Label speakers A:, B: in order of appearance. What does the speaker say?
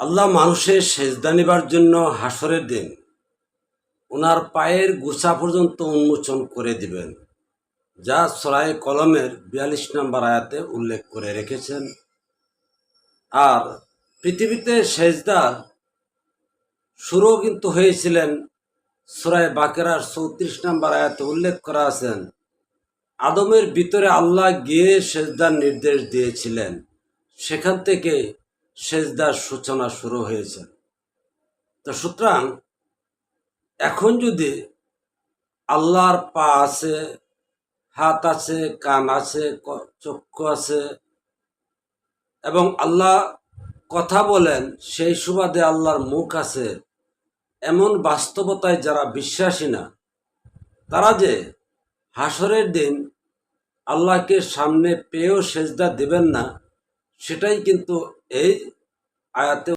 A: আল্লাহ মানুষের সেজদা নিবার জন্য হাসরের দিন ওনার পায়ের গোছা পর্যন্ত উন্মোচন করে দিবেন, যা সূরা কলমের 42 নম্বর আয়াতে উল্লেখ করে রেখেছেন। আর পৃথিবীতে সেজদার শুরু কিন্তু হয়েছিলেন সূরা বাকেরার 34 নম্বর আয়াতে উল্লেখ করা আছেন, আদমের ভিতরে আল্লাহ গিয়ে সেজদার নির্দেশ দিয়েছিলেন, সেখান থেকে সেজদার সূচনা শুরু হয়েছে। তো সুতরাং এখন যদি আল্লাহর পা আছে, হাত আছে, কান আছে, চক্ষু আছে এবং আল্লাহ কথা বলেন, সেই সুবাদে আল্লাহর মুখ আছে, এমন বাস্তবতায় যারা বিশ্বাসী না, তারা যে হাসরের দিন আল্লাহকে সামনে পেয়েও সেজদা দেবেন না, সেটাই কিন্তু এই আয়াতে